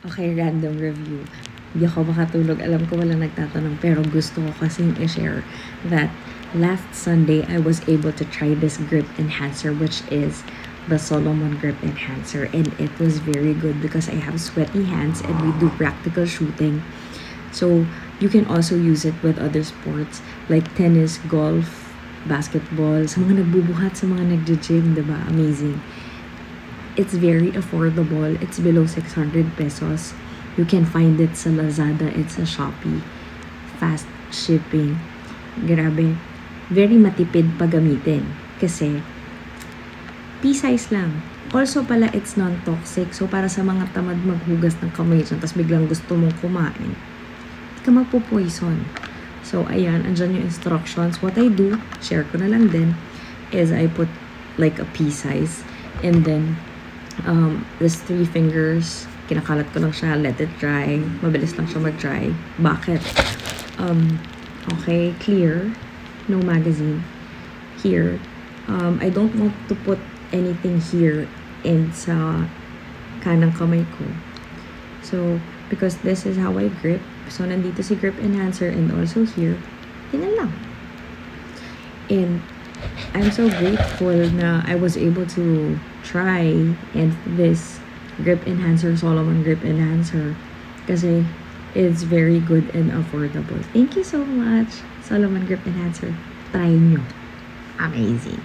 Okay, random review. Hindi ako makatulog. Alam ko walang nagtatanong, pero gusto ko kasing i-share that last Sunday, I was able to try this grip enhancer, which is the Solomon Grip Enhancer. And it was very good because I have sweaty hands and we do practical shooting. So, you can also use it with other sports like tennis, golf, basketball, sa mga nagbubuhat, sa mga nagja-gym, diba? Amazing. It's very affordable. It's below 600 pesos. You can find it sa Lazada. It's sa Shopee. Fast shipping. Grabe. Very matipid pagamitin. Kasi, pea-size lang. Also pala, it's non-toxic. So, para sa mga tamad maghugas ng kamay dyan, tapos biglang gusto mong kumain, hindi ka magpo-poison. So, ayan, andyan yung instructions. What I do, share ko na lang din, is I put like a pea-size. And then, this 3 fingers, kinakalat ko lang siya, let it dry. Mabilis lang siya mag-dry. Bakit? Okay, clear. No magazine. Here. I don't want to put anything here in sa kanang kamay ko. So, because this is how I grip. So, nandito si grip enhancer and also here. Yan lang. And I'm so grateful na I was able to try and this grip enhancer, Solomon Grip Enhancer, kasi it's very good and affordable. Thank you so much, Solomon Grip Enhancer. Try nyo. Amazing.